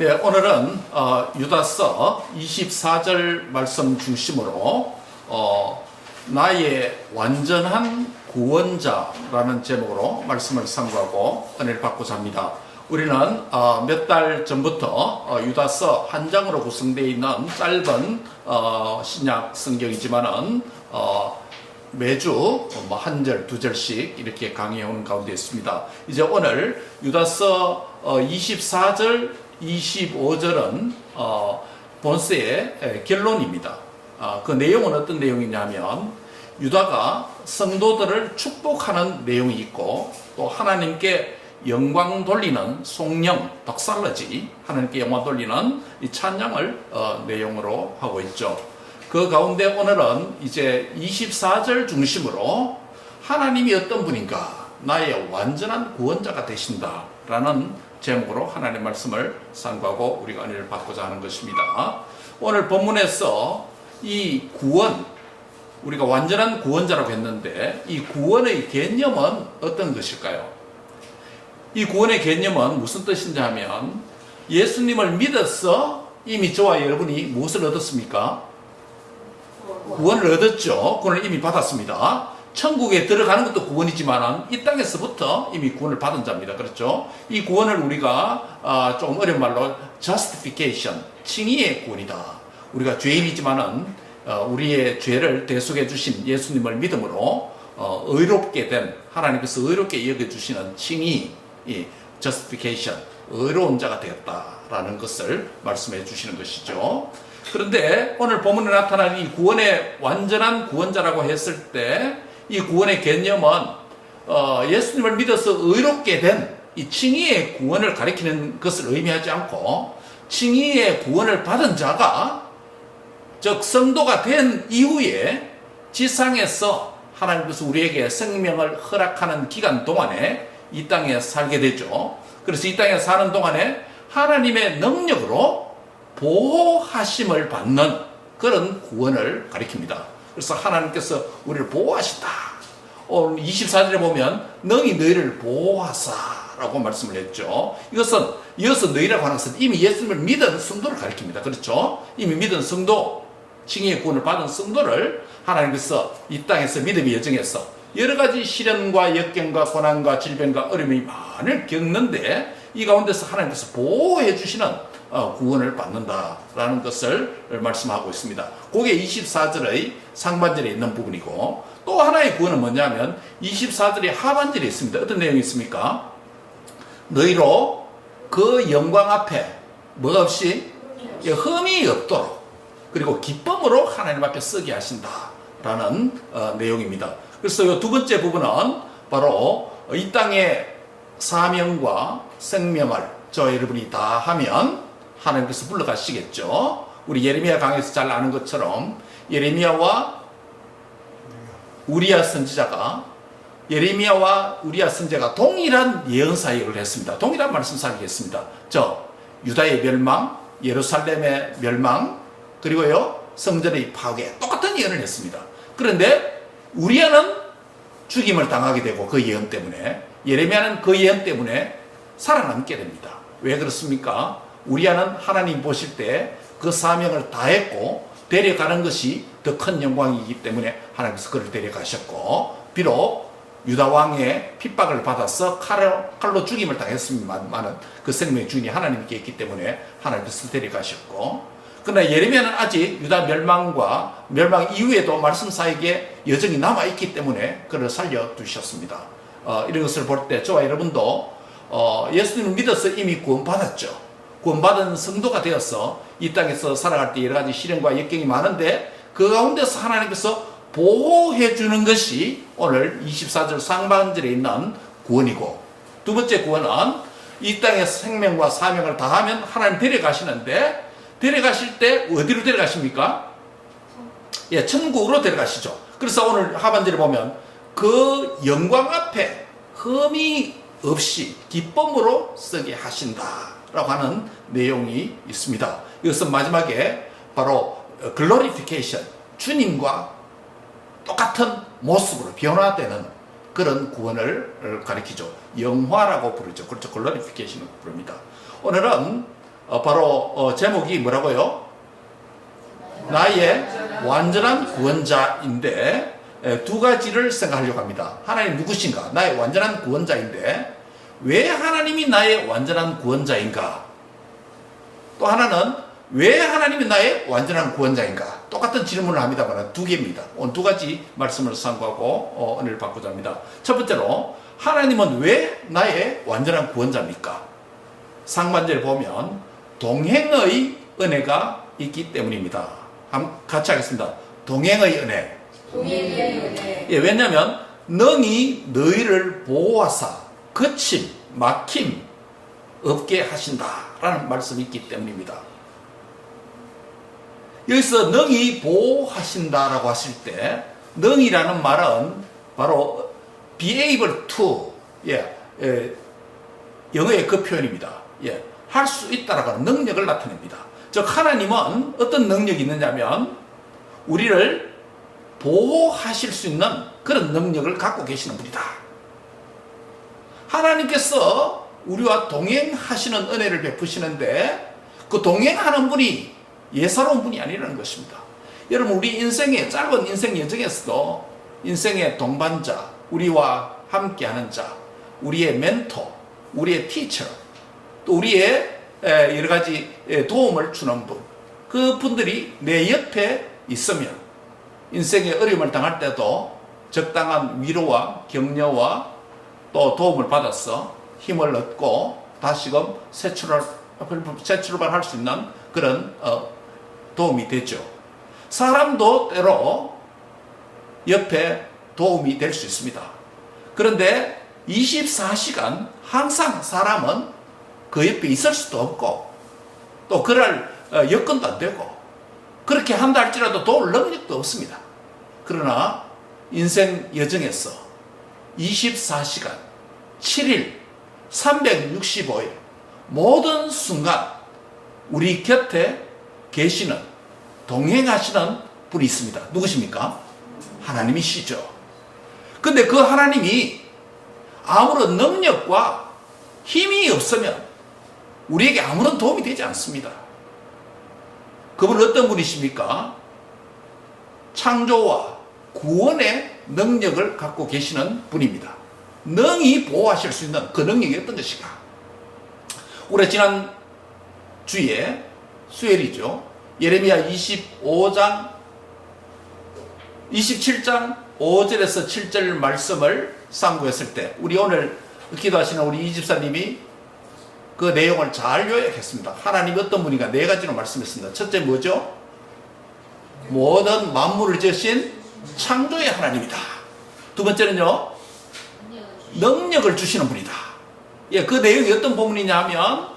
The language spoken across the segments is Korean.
네, 오늘은 유다서 24절 말씀 중심으로 나의 완전한 구원자라는 제목으로 말씀을 상고하고 은혜를 받고자 합니다. 우리는 몇 달 전부터 유다서 한 장으로 구성되어 있는 짧은 신약 성경이지만은 매주 한 절, 두 절씩 이렇게 강의해오는 가운데 있습니다. 이제 오늘 유다서 24절, 25절은 본서의 결론입니다. 그 내용은 어떤 내용이냐면 유다가 성도들을 축복하는 내용이 있고 또 하나님께 영광 돌리는 송영, 덕살러지, 하나님께 영광 돌리는 이 찬양을 내용으로 하고 있죠. 그 가운데 오늘은 이제 24절 중심으로 하나님이 어떤 분인가, 나의 완전한 구원자가 되신다 라는 제목으로 하나님의 말씀을 상고하고 우리가 은혜를 받고자 하는 것입니다. 오늘 본문에서 이 구원, 우리가 완전한 구원자라고 했는데 이 구원의 개념은 어떤 것일까요? 이 구원의 개념은 무슨 뜻인지 하면 예수님을 믿어서 이미 저와 여러분이 무엇을 얻었습니까? 구원을 얻었죠. 구원을 이미 받았습니다. 천국에 들어가는 것도 구원이지만 이 땅에서부터 이미 구원을 받은 자입니다. 그렇죠? 이 구원을 우리가 좀 어려운 말로 justification, 칭의의 구원이다. 우리가 죄인이지만은 우리의 죄를 대속해 주신 예수님을 믿음으로 의롭게 된, 하나님께서 의롭게 여겨주시는 칭의, justification, 의로운 자가 되었다라는 것을 말씀해 주시는 것이죠. 그런데 오늘 본문에 나타난 이 구원의 완전한 구원자라고 했을 때 이 구원의 개념은 예수님을 믿어서 의롭게 된 이 칭의의 구원을 가리키는 것을 의미하지 않고 칭의의 구원을 받은 자가, 즉 성도가 된 이후에 지상에서 하나님께서 우리에게 생명을 허락하는 기간 동안에 이 땅에 살게 되죠. 그래서 이 땅에 사는 동안에 하나님의 능력으로 보호하심을 받는 그런 구원을 가리킵니다. 그래서 하나님께서 우리를 보호하신다. 오늘 24절에 보면 능히 너희를 보호하사라고 말씀을 했죠. 이것은 이어서 너희라고 하는 것은 이미 예수님을 믿은 성도를 가리킵니다. 그렇죠? 이미 믿은 성도, 칭의의 구원을 받은 성도를 하나님께서 이 땅에서 믿음의 여정에서 여러 가지 시련과 역경과 고난과 질병과 어려움이 많이 겪는데 이 가운데서 하나님께서 보호해 주시는 구원을 받는다라는 것을 말씀하고 있습니다. 그게 24절의 상반절에 있는 부분이고, 또 하나의 구원은 뭐냐면 24절의 하반절에 있습니다. 어떤 내용이 있습니까? 너희로 그 영광 앞에 뭐 없이 흠이 없도록 그리고 기쁨으로 하나님 앞에 서게 하신다라는 내용입니다. 그래서 이 두 번째 부분은 바로 이 땅의 사명과 생명을 저 여러분이 다 하면 하나님께서 불러가시겠죠. 우리 예레미야 강에서 잘 아는 것처럼 예레미야와 우리야 선지자가 동일한 예언 사역을 했습니다. 동일한 말씀 사역을 했습니다. 유다의 멸망, 예루살렘의 멸망, 그리고요 성전의 파괴, 똑같은 예언을 했습니다. 그런데 우리야는 죽임을 당하게 되고 그 예언 때문에, 예레미야는 그 예언 때문에 살아남게 됩니다. 왜 그렇습니까? 우리야는 하나님 보실 때 그 사명을 다했고 데려가는 것이 더 큰 영광이기 때문에 하나님께서 그를 데려가셨고, 비록 유다 왕의 핍박을 받아서 칼로 죽임을 당했습니다만 그 생명의 주인이 하나님께 있기 때문에 하나님께서 데려가셨고, 그러나 예레미야는 아직 유다 멸망 이후에도 말씀 사역의 여정이 남아있기 때문에 그를 살려두셨습니다. 이런 것을 볼 때 저와 여러분도 예수님을 믿어서 이미 구원받았죠. 구원받은 성도가 되어서 이 땅에서 살아갈 때 여러 가지 시련과 역경이 많은데 그 가운데서 하나님께서 보호해 주는 것이 오늘 24절 상반절에 있는 구원이고, 두 번째 구원은 이 땅에 생명과 사명을 다하면 하나님 데려가시는데, 데려가실 때 어디로 데려가십니까? 천국으로 데려가시죠. 그래서 오늘 하반절에 보면 그 영광 앞에 흠이 없이 기쁨으로 서게 하신다 라고 하는 내용이 있습니다. 이것은 마지막에 바로 글로리피케이션, 주님과 똑같은 모습으로 변화되는 그런 구원을 가리키죠. 영화라고 부르죠. 그렇죠. 글로리피케이션을 부릅니다. 오늘은 바로 제목이 뭐라고요? 나의 완전한 구원자인데 두 가지를 생각하려고 합니다. 하나님 누구신가? 나의 완전한 구원자인데 왜 하나님이 나의 완전한 구원자인가? 또 하나는 왜 하나님이 나의 완전한 구원자인가? 똑같은 질문을 합니다만 두 개입니다. 오늘 두 가지 말씀을 상고하고 은혜를 받고자 합니다. 첫 번째로 하나님은 왜 나의 완전한 구원자입니까? 상반절에 보면 동행의 은혜가 있기 때문입니다. 같이 하겠습니다. 동행의 은혜. 예, 왜냐하면 능히 너희를 보호하사 거침, 막힘 없게 하신다라는 말씀이 있기 때문입니다. 여기서 능히 보호하신다라고 하실 때 능이라는 말은 바로 be able to, 영어의 그 표현입니다. 할 수 있다라고 하는 능력을 나타냅니다. 즉 하나님은 어떤 능력이 있느냐면 우리를 보호하실 수 있는 그런 능력을 갖고 계시는 분이다. 하나님께서 우리와 동행하시는 은혜를 베푸시는데 그 동행하는 분이 예사로운 분이 아니라는 것입니다. 여러분 우리 인생의 짧은 인생 여정에서도 인생의 동반자, 우리와 함께하는 자, 우리의 멘토, 우리의 티처, 또 우리의 여러 가지 도움을 주는 분, 그 분들이 내 옆에 있으면 인생의 어려움을 당할 때도 적당한 위로와 격려와 또 도움을 받아서 힘을 얻고 다시금 새 출발할 수 있는 그런 도움이 되죠. 사람도 때로 옆에 도움이 될 수 있습니다. 그런데 24시간 항상 사람은 그 옆에 있을 수도 없고 또 그럴 여건도 안 되고 그렇게 한다 할지라도 도울 능력도 없습니다. 그러나 인생 여정에서 24시간 7일 365일 모든 순간 우리 곁에 계시는 동행하시는 분이 있습니다. 누구십니까? 하나님이시죠. 근데 그 하나님이 아무런 능력과 힘이 없으면 우리에게 아무런 도움이 되지 않습니다. 그분은 어떤 분이십니까? 창조와 구원의 능력을 갖고 계시는 분입니다. 능히 보호하실 수 있는 그 능력이 어떤 것인가? 우리 지난 주에 수요일이죠. 예레미야 27장 5절에서 7절 말씀을 상고했을 때 우리 오늘 기도하시는 우리 이 집사님이 그 내용을 잘 요약했습니다. 하나님이 어떤 분인가 네 가지로 말씀했습니다. 첫째 뭐죠? 모든 만물을 지으신 창조의 하나님이다. 두 번째는요, 능력을 주시는 분이다. 그 내용이 어떤 부분이냐 하면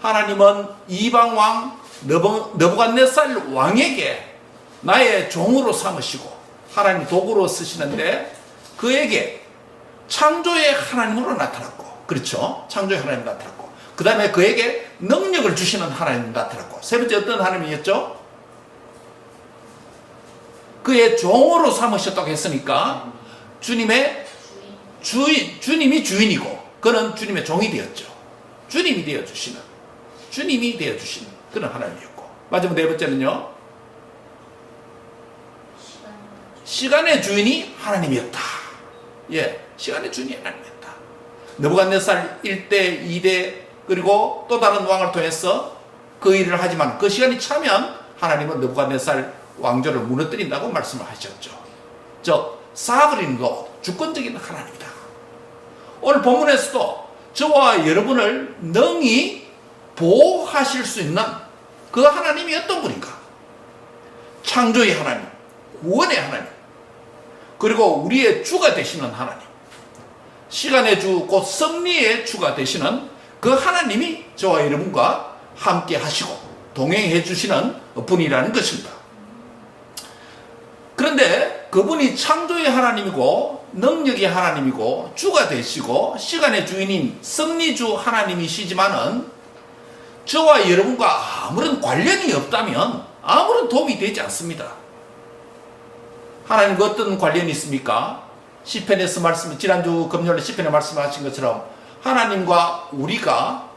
하나님은 이방왕 느부갓네살 왕에게 나의 종으로 삼으시고 하나님 도구로 쓰시는데 그에게 창조의 하나님으로 나타났고, 그렇죠? 창조의 하나님 나타났고, 그 다음에 그에게 능력을 주시는 하나님 나타났고, 세 번째 어떤 하나님이었죠? 그의 종으로 삼으셨다고 했으니까 주님이 주인이고 그는 주님의 종이 되었죠. 주님이 되어주시는 그런 하나님이었고, 마지막 네 번째는요, 시간의 주인이 하나님이었다. 시간의 주인이 하나님이었다. 느부갓네살 1대, 2대, 그리고 또 다른 왕을 통해서 그 일을 하지만 그 시간이 차면 하나님은 느부갓네살 왕조를 무너뜨린다고 말씀을 하셨죠. 즉, sovereign Lord, 주권적인 하나님이다. 오늘 본문에서도 저와 여러분을 능히 보호하실 수 있는 그 하나님이 어떤 분인가? 창조의 하나님, 구원의 하나님, 그리고 우리의 주가 되시는 하나님, 시간의 주, 곧 승리의 주가 되시는 그 하나님이 저와 여러분과 함께 하시고 동행해 주시는 분이라는 것입니다. 그런데 그분이 창조의 하나님이고 능력의 하나님이고 주가 되시고 시간의 주인인 승리주 하나님이시지만은 저와 여러분과 아무런 관련이 없다면 아무런 도움이 되지 않습니다. 하나님과 어떤 관련이 있습니까? 시편에서 지난주 금요일에 시편에 말씀하신 것처럼 하나님과 우리가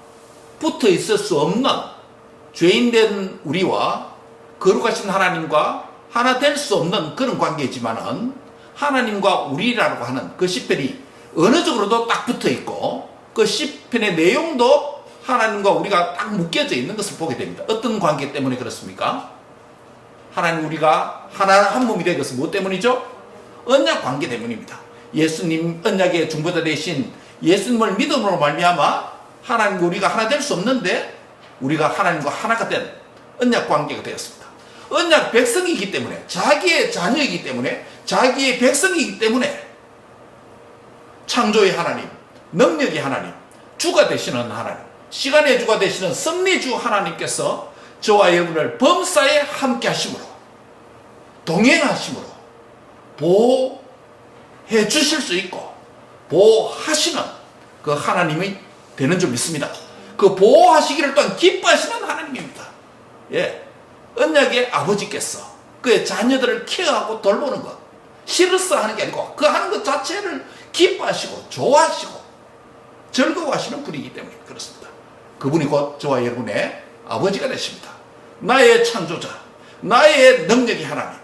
붙어 있을 수 없는 죄인된 우리와 거룩하신 하나님과 하나 될 수 없는 그런 관계이지만은 하나님과 우리라고 하는 그 시편이 어느 쪽으로도 딱 붙어 있고 그 시편의 내용도 하나님과 우리가 딱 묶여져 있는 것을 보게 됩니다. 어떤 관계 때문에 그렇습니까? 하나님 우리가 하나 한 몸이 된 것은 무엇 때문이죠? 언약 관계 때문입니다. 예수님 언약의 중보자 되신 예수님을 믿음으로 말미암아 하나님과 우리가 하나 될 수 없는데 우리가 하나님과 하나가 된 언약 관계가 되었습니다. 언약 백성이기 때문에 자기의 자녀이기 때문에 자기의 백성이기 때문에 창조의 하나님, 능력의 하나님, 주가 되시는 하나님, 시간의 주가 되시는 섭리주 하나님께서 저와 여러분을 범사에 함께 하심으로 동행하심으로 보호해 주실 수 있고 보호하시는 그 하나님이 되는 줄 믿습니다. 그 보호하시기를 또한 기뻐하시는 하나님입니다. 예, 언약의 아버지께서 그의 자녀들을 케어하고 돌보는 것, 싫어서 하는 게 아니고 그 하는 것 자체를 기뻐하시고 좋아하시고 즐거워하시는 분이기 때문에 그렇습니다. 그분이 곧 저와 여러분의 아버지가 되십니다. 나의 창조자, 나의 능력의 하나님,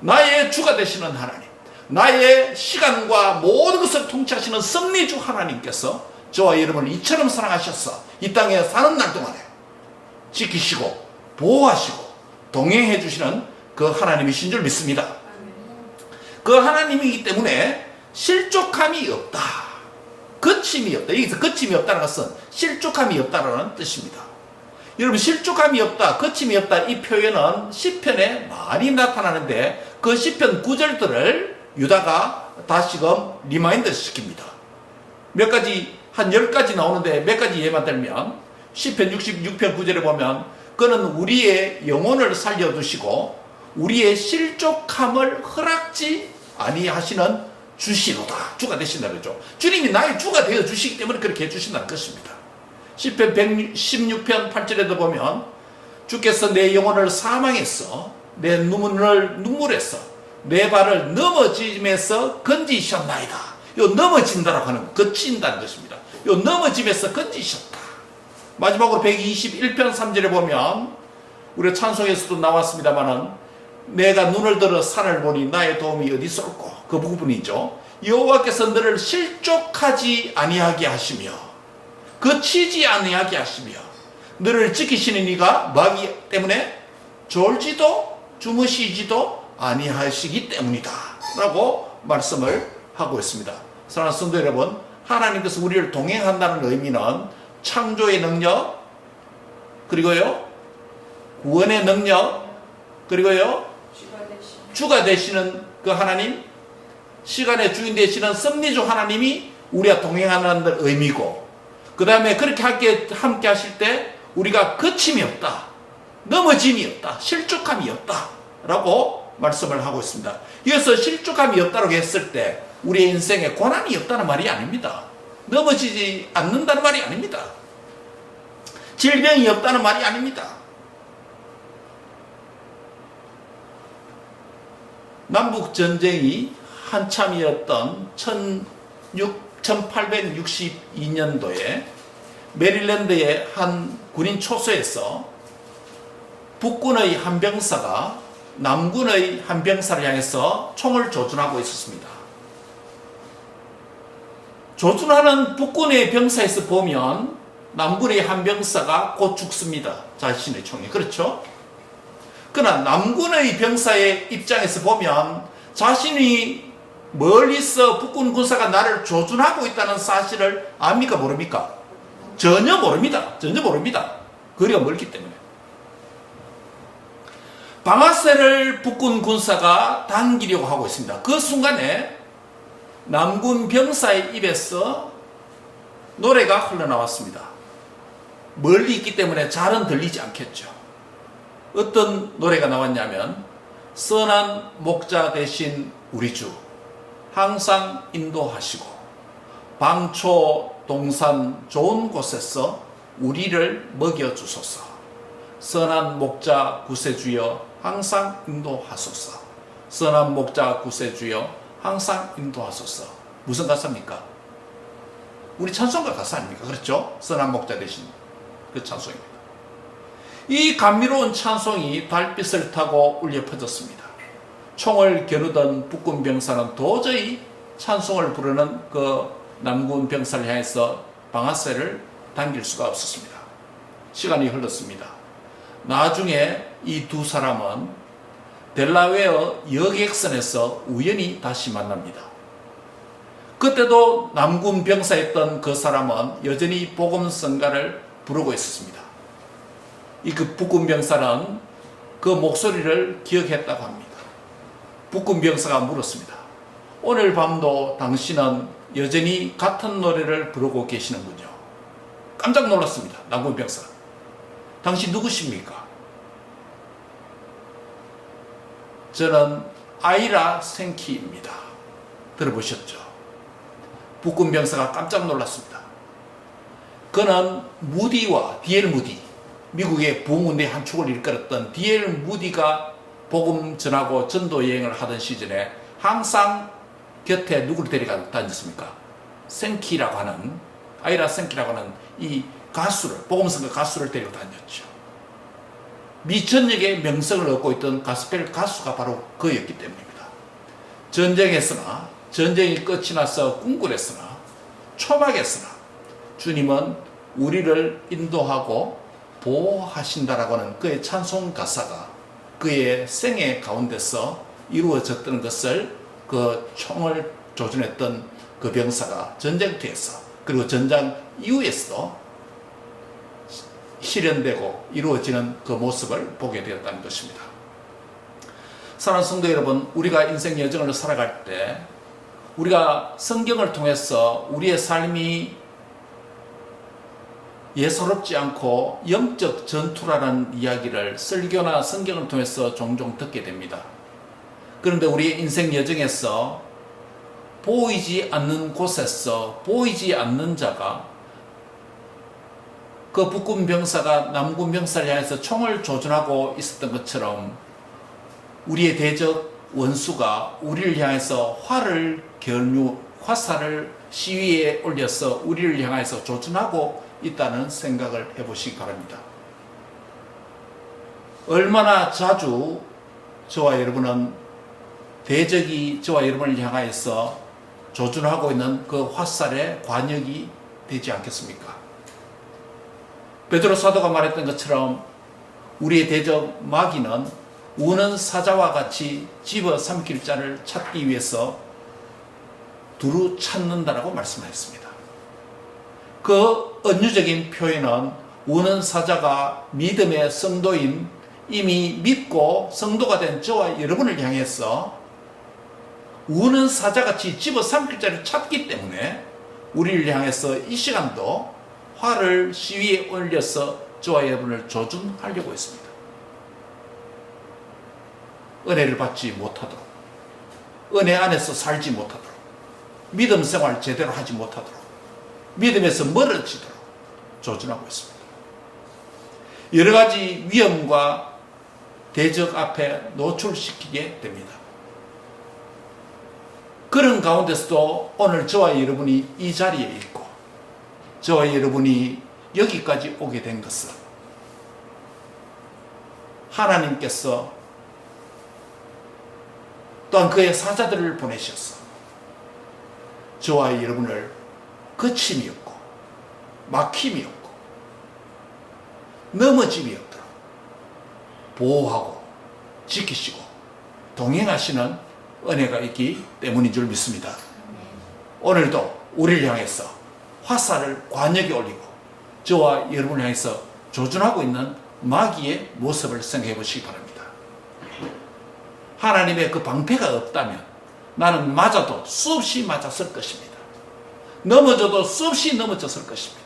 나의 주가 되시는 하나님, 나의 시간과 모든 것을 통치하시는 섭리주 하나님께서 저와 여러분을 이처럼 사랑하셔서 이 땅에 사는 날 동안에 지키시고 보호하시고 동행해 주시는 그 하나님이신 줄 믿습니다. 그 하나님이기 때문에 실족함이 없다, 거침이 없다. 여기서 거침이 없다는 것은 실족함이 없다는 뜻입니다. 여러분, 실족함이 없다, 거침이 없다, 이 표현은 시편에 많이 나타나는데 그 시편 구절들을 유다가 다시금 리마인드 시킵니다. 몇 가지, 한 10가지 나오는데 몇 가지 예만 들면 시편 66편 9절에 보면 그는 우리의 영혼을 살려두시고 우리의 실족함을 허락지 아니하시는 주시로다. 주가 되신다 그러죠. 주님이 나의 주가 되어 주시기 때문에 그렇게 해주신다는 것입니다. 시편 116편 8절에도 보면 주께서 내 영혼을 사망했어 내 눈물을 눈물에서 내 발을 넘어짐에서 건지셨나이다. 요 넘어진다라고 하는 거친다는 것입니다. 요 넘어짐에서 건지셨다. 마지막으로 121편 3절에 보면 우리 찬송에서도 나왔습니다마는 내가 눈을 들어 산을 보니 나의 도움이 어디서 올꼬, 그 부분이죠. 여호와께서 너를 실족하지 아니하게 하시며 거치지 아니하게 하시며 너를 지키시는 이가 마귀 때문에 졸지도 주무시지도 아니하시기 때문이다 라고 말씀을 하고 있습니다. 사랑하는 성도 여러분, 하나님께서 우리를 동행한다는 의미는 창조의 능력, 그리고요 구원의 능력, 그리고요 주가 되시는 그 하나님, 시간의 주인 되시는 섭리주 하나님이 우리와 동행하는 의미고, 그 다음에 그렇게 함께 하실 때 우리가 거침이 없다, 넘어짐이 없다, 실족함이 없다 라고 말씀을 하고 있습니다. 이어서 실족함이 없다고 했을 때 우리의 인생에 고난이 없다는 말이 아닙니다. 넘어지지 않는다는 말이 아닙니다. 질병이 없다는 말이 아닙니다. 남북전쟁이 한참이었던 1862년도에 메릴랜드의 한 군인 초소에서 북군의 한 병사가 남군의 한 병사를 향해서 총을 조준하고 있었습니다. 조준하는 북군의 병사에서 보면 남군의 한 병사가 곧 죽습니다. 자신의 총에. 그렇죠? 그러나 남군의 병사의 입장에서 보면 자신이 멀리서 북군 군사가 나를 조준하고 있다는 사실을 압니까? 모릅니까? 전혀 모릅니다. 전혀 모릅니다. 거리가 멀기 때문에. 방아쇠를 북군 군사가 당기려고 하고 있습니다. 그 순간에 남군 병사의 입에서 노래가 흘러나왔습니다. 멀리 있기 때문에 잘은 들리지 않겠죠. 어떤 노래가 나왔냐면 선한 목자 되신 우리 주 항상 인도하시고 방초 동산 좋은 곳에서 우리를 먹여주소서. 선한 목자 구세주여 항상 인도하소서. 선한 목자 구세주여 항상 인도하소서. 무슨 가사입니까? 우리 찬송가 가사 아닙니까? 그렇죠? 선한 목자 되신 그 찬송입니다. 이 감미로운 찬송이 달빛을 타고 울려 퍼졌습니다. 총을 겨누던 북군 병사는 도저히 찬송을 부르는 그 남군 병사를 향해서 방아쇠를 당길 수가 없었습니다. 시간이 흘렀습니다. 나중에 이 두 사람은 델라웨어 여객선에서 우연히 다시 만납니다. 그때도 남군 병사였던 그 사람은 여전히 복음성가를 부르고 있었습니다. 이 그 북군 병사는 그 목소리를 기억했다고 합니다. 북군 병사가 물었습니다. 오늘 밤도 당신은 여전히 같은 노래를 부르고 계시는군요. 깜짝 놀랐습니다. 남군 병사. 당신 누구십니까? 저는 아이라 생키입니다. 들어보셨죠? 북군 병사가 깜짝 놀랐습니다. 그는 무디와 D.L. 무디, 미국의 부흥운동의 한 축을 이끌었던 D.L. 무디가 복음 전하고 전도 여행을 하던 시즌에 항상 곁에 누구를 데리고 다녔습니까? 생키라고 하는, 아이라 생키라고 하는 이 가수를, 복음성가 가수를 데리고 다녔죠. 미 전역의 명성을 얻고 있던 가스펠 가수가 바로 그였기 때문입니다. 전쟁에서나, 전쟁이 끝이 나서 궁굴에서나, 초막에서나 주님은 우리를 인도하고 보호하신다라고 하는 그의 찬송 가사가 그의 생애 가운데서 이루어졌던 것을 그 총을 조준했던 그 병사가 전쟁터에서 그리고 전장 이후에서도 실현되고 이루어지는 그 모습을 보게 되었다는 것입니다. 사랑하는 성도 여러분, 우리가 인생 여정을 살아갈 때 우리가 성경을 통해서 우리의 삶이 예사롭지 않고 영적 전투라는 이야기를 설교나 성경을 통해서 종종 듣게 됩니다. 그런데 우리의 인생 여정에서 보이지 않는 곳에서 보이지 않는 자가 그 북군 병사가 남군 병사를 향해서 총을 조준하고 있었던 것처럼 우리의 대적 원수가 우리를 향해서 화살을 시위에 올려서 우리를 향해서 조준하고 있다는 생각을 해보시기 바랍니다. 얼마나 자주 저와 여러분은 대적이 저와 여러분을 향하여서 조준하고 있는 그 화살의 관역이 되지 않겠습니까? 베드로 사도가 말했던 것처럼 우리의 대적 마귀는 우는 사자와 같이 집어삼킬 자를 찾기 위해서 두루 찾는다라고 말씀하셨습니다. 그 은유적인 표현은 우는 사자가 믿음의 성도인 이미 믿고 성도가 된 저와 여러분을 향해서 우는 사자같이 집어삼킬 자를 찾기 때문에 우리를 향해서 이 시간도 화를 시위에 올려서 저와 여러분을 조준하려고 했습니다. 은혜를 받지 못하도록, 은혜 안에서 살지 못하도록, 믿음 생활 제대로 하지 못하도록, 믿음에서 멀어지도록 조준하고 있습니다. 여러 가지 위험과 대적 앞에 노출시키게 됩니다. 그런 가운데서도 오늘 저와 여러분이 이 자리에 있고 저와 여러분이 여기까지 오게 된 것은 하나님께서 또한 그의 사자들을 보내셔서 저와 여러분을 거침이 없고 막힘이 없고 넘어짐이 없도록 보호하고 지키시고 동행하시는 은혜가 있기 때문인 줄 믿습니다. 오늘도 우리를 향해서 화살을 관역에 올리고 저와 여러분을 향해서 조준하고 있는 마귀의 모습을 생각해 보시기 바랍니다. 하나님의 그 방패가 없다면 나는 맞아도 수없이 맞았을 것입니다. 넘어져도 수없이 넘어졌을 것입니다.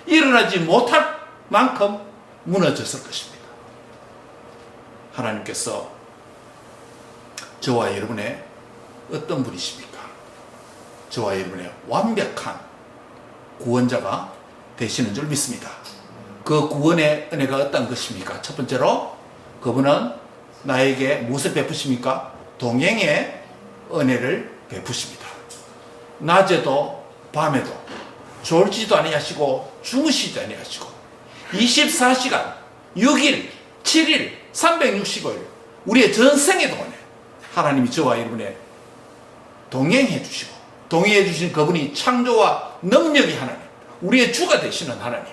일어나지 못할 만큼 무너졌을 것입니다. 하나님께서 저와 여러분의 어떤 분이십니까? 저와 여러분의 완벽한 구원자가 되시는 줄 믿습니다. 그 구원의 은혜가 어떤 것입니까? 첫 번째로 그분은 나에게 무엇을 베푸십니까? 동행의 은혜를 베푸십니다. 낮에도 밤에도 졸지도 아니하시고 주무시지 아니하시고 24시간 6일, 7일, 365일 우리의 전생의 동안에 하나님이 저와 여러분의 동행해 주시고 동행해 주신 그분이 창조와 능력이 하나님, 우리의 주가 되시는 하나님,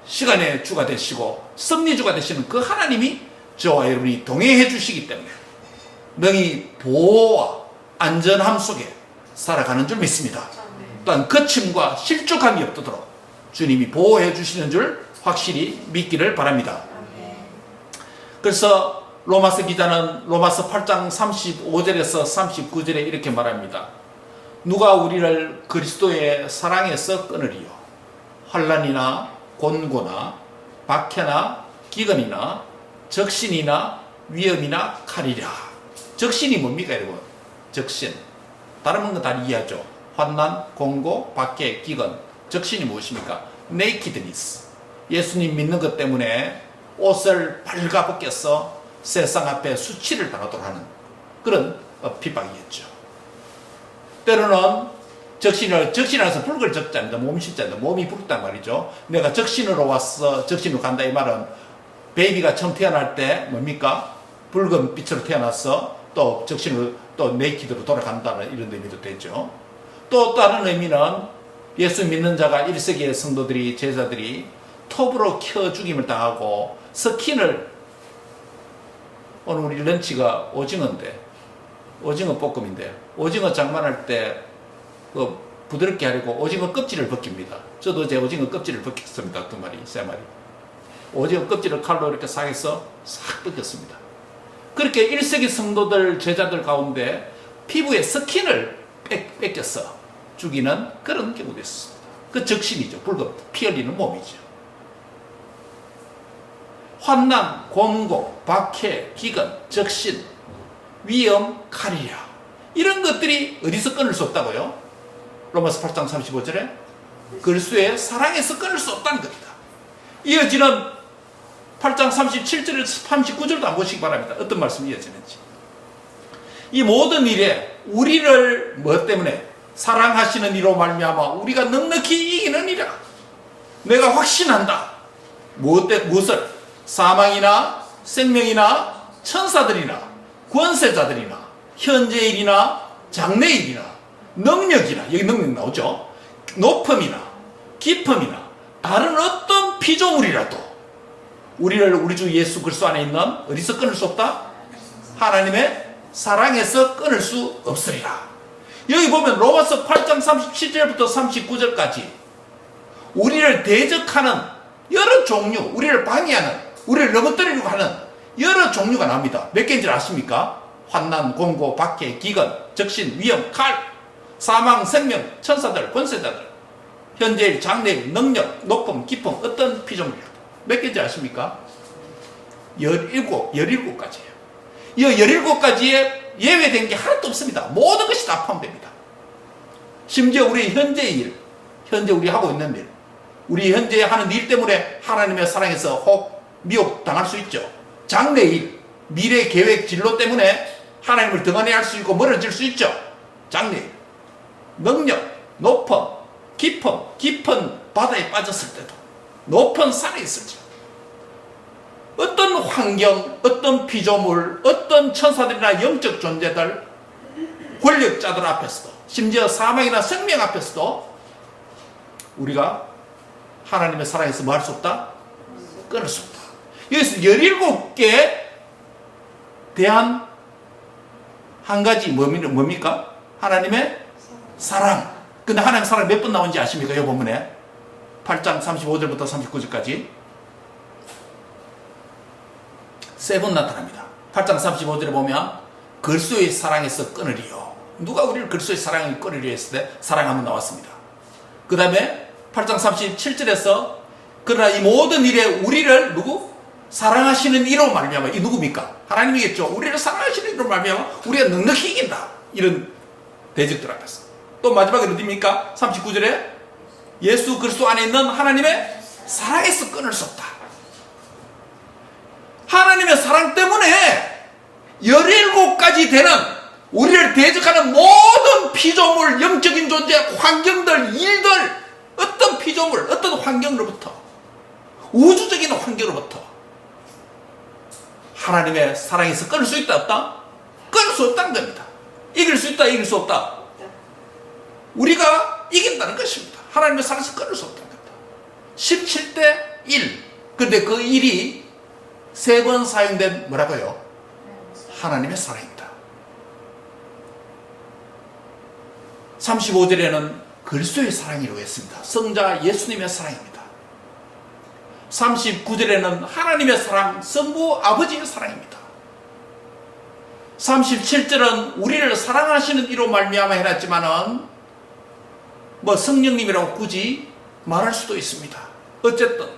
시간의 주가 되시고 섭리주가 되시는 그 하나님이 저와 여러분이 동행해 주시기 때문에 능히 보호와 안전함 속에 살아가는 줄 믿습니다. 또한 거침과 실족함이 없도록 주님이 보호해 주시는 줄 확실히 믿기를 바랍니다. 그래서 로마서 기자는 로마서 8장 35절에서 39절에 이렇게 말합니다. 누가 우리를 그리스도의 사랑에서 끊으리요? 환난이나 곤고나 박해나 기근이나 적신이나 위험이나 칼이랴. 적신이 뭡니까 여러분? 적신. 다른 건 다 이해하죠. 환난, 곤고, 박해, 기근. 적신이 무엇입니까? nakedness. 예수님 믿는 것 때문에 옷을 발가벗겨서 세상 앞에 수치를 당하도록 하는 그런 핍박이었죠. 때로는 적신이라서 불을 적지 않는다. 몸이 쉽지 않는다. 몸이 부럽단 말이죠. 내가 적신으로 왔어. 적신으로 간다. 이 말은 베이비가 처음 태어날 때 뭡니까? 붉은 빛으로 태어났어. 또 적신으로 또 네이키드로 돌아간다는 이런 의미도 되죠. 또 다른 의미는 예수 믿는 자가 1세기의 성도들이 제자들이 톱으로 켜 죽임을 당하고 스킨을 오늘 우리 런치가 오징어인데 오징어 볶음인데 오징어 장만할 때 그 부드럽게 하려고 오징어 껍질을 벗깁니다. 저도 제 오징어 껍질을 벗겼습니다. 2마리, 3마리. 오징어 껍질을 칼로 이렇게 싹해서 싹 벗겼습니다. 그렇게 1세기 성도들 제자들 가운데 피부에 스킨을 뺏겨서 죽이는 그런 경우도 있습니다. 그 적신이죠. 붉은 피 흘리는 몸이죠. 환난, 곤고, 박해, 기근, 적신, 위험, 칼이랴. 이런 것들이 어디서 끊을 수 없다고요? 로마서 8장 35절에 그리스도의 사랑에서 끊을 수 없다는 겁니다. 이어지는 8장 37절에서 39절도 한번 보시기 바랍니다. 어떤 말씀이 이어지는지. 이 모든 일에 우리를 뭐 때문에 사랑하시는 이로 말미암아 우리가 넉넉히 이기는 이라. 내가 확신한다. 무엇을? 사망이나 생명이나 천사들이나 권세자들이나 현재일이나 장래일이나 능력이나 여기 능력 나오죠. 높음이나 깊음이나 다른 어떤 피조물이라도 우리를 우리 주 예수 그리스도 안에 있는 어디서 끊을 수 없다? 하나님의 사랑에서 끊을 수 없으리라. 여기 보면 로마서 8장 37절부터 39절까지 우리를 대적하는 여러 종류, 우리를 방해하는, 우리를 넘어뜨리려고 하는 여러 종류가 나옵니다. 몇 개인지 아십니까? 환난, 곤고, 박해, 기근, 적신, 위험, 칼, 사망, 생명, 천사들, 권세자들, 현재일, 장래일, 능력, 높음, 깊음, 어떤 피조물이라도 몇 개인지 아십니까? 17가지예요. 이 17가지에 예외된 게 하나도 없습니다. 모든 것이 다 포함됩니다. 심지어 우리 현재의 일, 현재 우리 하고 있는 일, 우리 현재 하는 일 때문에 하나님의 사랑에서 혹 미혹 당할 수 있죠. 장래일, 미래 계획 진로 때문에 하나님을 등한히 할 수 있고 멀어질 수 있죠. 장래일, 능력, 높음, 깊은 바다에 빠졌을 때도, 높은 산에 있을지, 어떤 환경, 어떤 피조물, 어떤 천사들이나 영적 존재들, 권력자들 앞에서도, 심지어 사망이나 생명 앞에서도 우리가 하나님의 사랑에서 뭐 할 수 없다? 끊을 수 없다. 여기서 17개에 대한 한 가지 뭡니까? 하나님의 사랑. 근데 하나님의 사랑 몇 번 나오는지 아십니까? 이 본문에 8장 35절부터 39절까지 3번 나타납니다. 8장 35절에 보면 그리스도의 사랑에서 끊으리요. 누가 우리를 그리스도의 사랑을 끊으려 했을 때 사랑하면 나왔습니다. 그 다음에 8장 37절에서 그러나 이 모든 일에 우리를 누구? 사랑하시는 이로 말미암아. 이 누굽니까? 하나님이겠죠. 우리를 사랑하시는 이로 말미암아 우리가 넉넉히 이긴다. 이런 대적들 앞에서. 또 마지막에 어디입니까? 39절에 예수 그리스도 안에 있는 하나님의 사랑에서 끊을 수 없다. 하나님의 사랑 때문에 17가지 되는 우리를 대적하는 모든 피조물, 영적인 존재, 환경들, 일들, 어떤 피조물, 어떤 환경으로부터, 우주적인 환경으로부터 하나님의 사랑에서 끊을 수 있다 없다? 끊을 수 없다는 겁니다. 이길 수 있다 이길 수 없다? 우리가 이긴다는 것입니다. 하나님의 사랑에서 끊을 수 없다는 겁니다. 17대 1. 근데 그 1이 3번 사용된 뭐라고요? 하나님의 사랑입니다. 35절에는 그리스도의 사랑이라고 했습니다. 성자 예수님의 사랑입니다. 39절에는 하나님의 사랑, 성부 아버지의 사랑입니다. 37절은 우리를 사랑하시는 이로 말미암아 해놨지만은 뭐 성령님이라고 굳이 말할 수도 있습니다. 어쨌든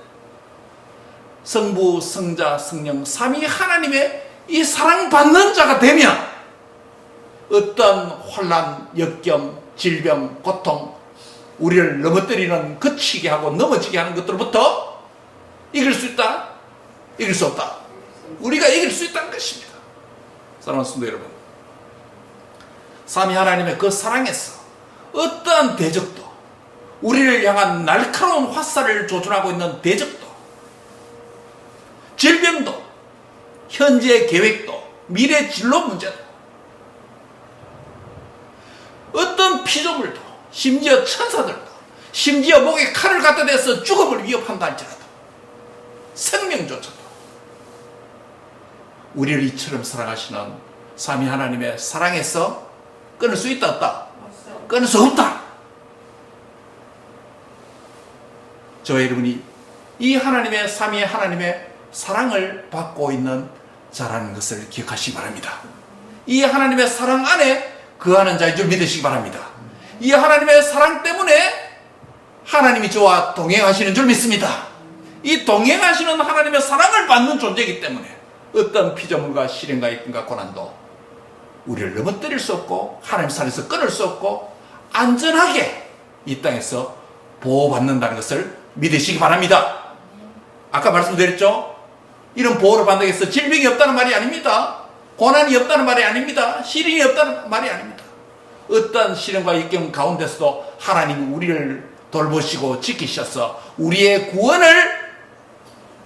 성부, 성자, 성령, 삼위 하나님의 이 사랑받는 자가 되면 어떤 환난, 역경, 질병, 고통, 우리를 넘어뜨리는 거치게 하고 넘어지게 하는 것들로부터 이길 수 있다? 이길 수 없다? 우리가 이길 수 있다는 것입니다. 사랑하는 성도 여러분, 삼위 하나님의 그 사랑에서 어떠한 대적도, 우리를 향한 날카로운 화살을 조준하고 있는 대적도, 질병도, 현재 계획도, 미래 진로 문제도, 어떤 피조물도, 심지어 천사들도, 심지어 목에 칼을 갖다 대서 죽음을 위협한다 할지라도, 생명조차도 우리를 이처럼 사랑하시는 삼위 하나님의 사랑에서 끊을 수 있다 없다? 끊을 수 없다. 저와 여러분이 이 하나님의 삼위 하나님의 사랑을 받고 있는 자라는 것을 기억하시기 바랍니다. 이 하나님의 사랑 안에 거하는 자인 줄 믿으시기 바랍니다. 이 하나님의 사랑 때문에 하나님이 저와 동행하시는 줄 믿습니다. 이 동행하시는 하나님의 사랑을 받는 존재이기 때문에 어떤 피조물과 시련과 있든가 고난도 우리를 넘어뜨릴 수 없고 하나님 사랑에서 끊을 수 없고 안전하게 이 땅에서 보호받는다는 것을 믿으시기 바랍니다. 아까 말씀드렸죠? 이런 보호를 받는다고 해서 질병이 없다는 말이 아닙니다. 고난이 없다는 말이 아닙니다. 시련이 없다는 말이 아닙니다. 어떤 시련과 역경 가운데서도 하나님이 우리를 돌보시고 지키셔서 우리의 구원을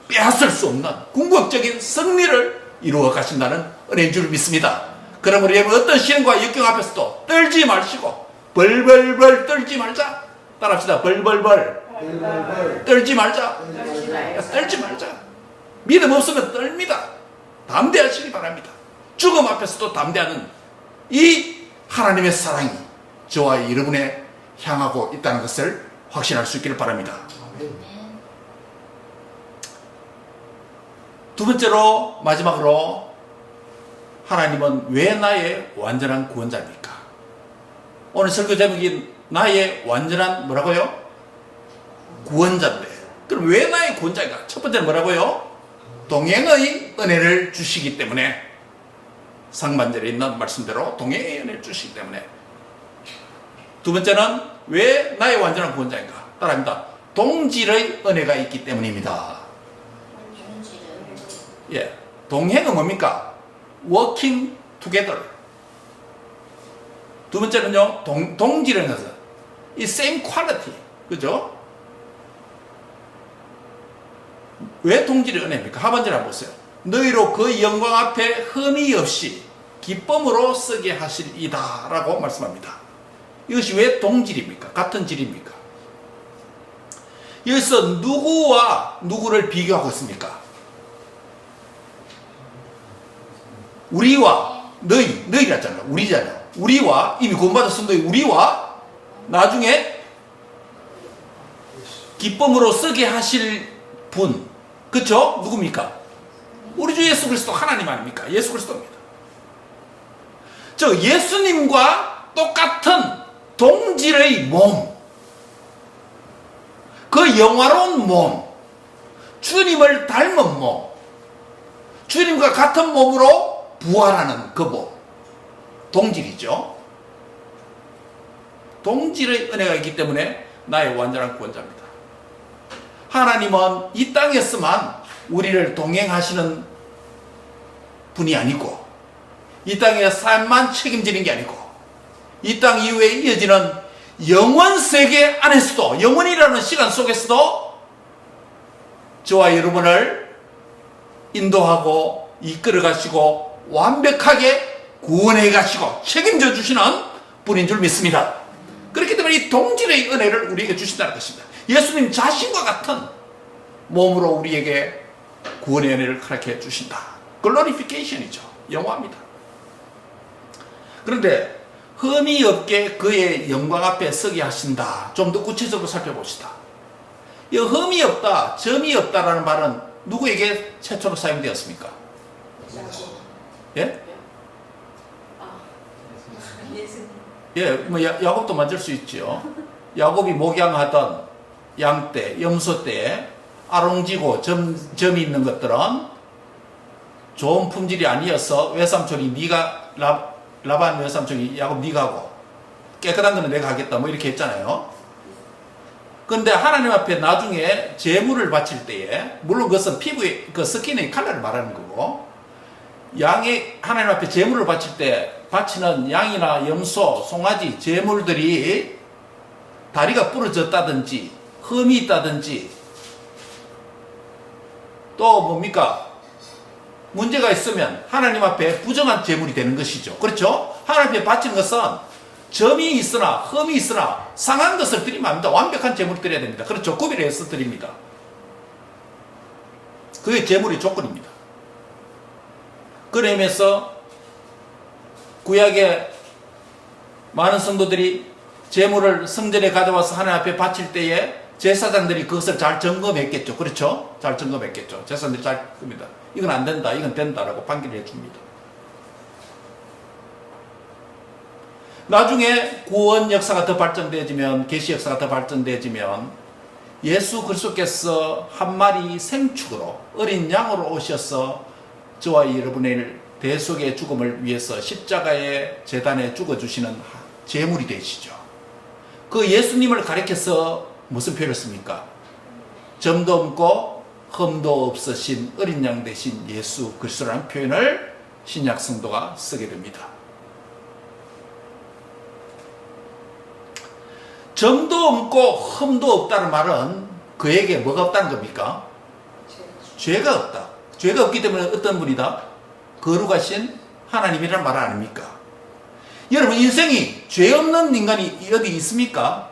빼앗을 수 없는 궁극적인 승리를 이루어 가신다는 은혜인 줄 믿습니다. 그러므로 여러분 어떤 시련과 역경 앞에서도 떨지 마시고 벌벌벌 떨지 말자. 따라합시다. 벌벌벌 떨지 말자. 떨지 말자. 믿음 없으면 떨립니다. 담대하시기 바랍니다. 죽음 앞에서도 담대하는 이 하나님의 사랑이 저와 여러분에 향하고 있다는 것을 확신할 수 있기를 바랍니다. 두 번째로 마지막으로 하나님은 왜 나의 완전한 구원자입니까? 오늘 설교 제목이 나의 완전한 뭐라고요? 구원자인데 그럼 왜 나의 구원자인가? 첫 번째는 뭐라고요? 동행의 은혜를 주시기 때문에 상반절에 있는 말씀대로 동행의 은혜를 주시기 때문에 두 번째는 왜 나의 완전한 구원자인가? 따라합니다. 동질의 은혜가 있기 때문입니다. 예, 동행은 뭡니까? working together. 두 번째는요, 동질은 것은 이 same quality. 그죠? 왜 동질의 은혜입니까? 하반절 한번 보세요. 너희로 그 영광 앞에 흠이 없이 기쁨으로 쓰게 하시리이다 라고 말씀합니다. 이것이 왜 동질입니까? 같은 질입니까? 여기서 누구와 누구를 비교하고 있습니까? 우리와 너희라잖아요. 우리잖아요. 우리와 이미 구원받았은 너희 우리와 나중에 기쁨으로 쓰게 하실 분, 그쵸? 누굽니까? 우리 주 예수 그리스도 하나님 아닙니까? 예수 그리스도입니다. 저 예수님과 똑같은 동질의 몸, 그 영화로운 몸, 주님을 닮은 몸, 주님과 같은 몸으로 부활하는 그 몸, 동질이죠. 동질의 은혜가 있기 때문에 나의 완전한 구원자입니다. 하나님은 이 땅에서만 우리를 동행하시는 분이 아니고 이 땅의 삶만 책임지는 게 아니고 이 땅 이후에 이어지는 영원 세계 안에서도 영원이라는 시간 속에서도 저와 여러분을 인도하고 이끌어 가시고 완벽하게 구원해 가시고 책임져 주시는 분인 줄 믿습니다. 그렇기 때문에 이 동질의 은혜를 우리에게 주신다는 것입니다. 예수님 자신과 같은 몸으로 우리에게 구원의 은혜를 허락해 주신다. 글로리피케이션이죠. 영화입니다. 그런데 흠이 없게 그의 영광 앞에 서게 하신다. 좀 더 구체적으로 살펴봅시다. 이 흠이 없다, 점이 없다라는 말은 누구에게 최초로 사용되었습니까? 예? 예, 뭐 야곱도 만질 수 있죠. 야곱이 목양하던 양 때, 염소 때에 아롱지고 점이 있는 것들은 좋은 품질이 아니어서 외삼촌이 네가 라반 외삼촌이 야곱 네가 하고 깨끗한 거는 내가 하겠다 뭐 이렇게 했잖아요. 그런데 하나님 앞에 나중에 제물을 바칠 때에 물론 그것은 피부의 그 스킨의 컬러를 말하는 거고 양의 하나님 앞에 제물을 바칠 때 바치는 양이나 염소, 송아지 제물들이 다리가 부러졌다든지 흠이 있다든지 또 뭡니까? 문제가 있으면 하나님 앞에 부정한 제물이 되는 것이죠. 그렇죠? 하나님 앞에 바치는 것은 점이 있으나 흠이 있으나 상한 것을 드리면 안 됩니다. 완벽한 제물을 드려야 됩니다. 그렇죠? 구별해서 드립니다. 그게 제물의 조건입니다. 그러면서 구약의 많은 성도들이 제물을 성전에 가져와서 하나님 앞에 바칠 때에 제사장들이 그것을 잘 점검했겠죠. 그렇죠? 잘 점검했겠죠. 제사장들이 잘 봅니다. 이건 안 된다, 이건 된다라고 판결을 해줍니다. 나중에 구원 역사가 더 발전되어지면, 계시 역사가 더 발전되어지면 예수 그리스도께서 한 마리 생축으로 어린 양으로 오셔서 저와 여러분의 대속의 죽음을 위해서 십자가의 제단에 죽어주시는 제물이 되시죠. 그 예수님을 가리켜서 무슨 표현을 씁니까? 점도 없고 흠도 없으신 어린 양 되신 예수 그리스도라는 표현을 신약 성도가 쓰게 됩니다. 점도 없고 흠도 없다는 말은 그에게 뭐가 없다는 겁니까? 죄가 없다. 죄가 없기 때문에 어떤 분이다? 거룩하신 하나님이라는 말 아닙니까? 여러분 인생이 죄 없는 인간이 어디 있습니까?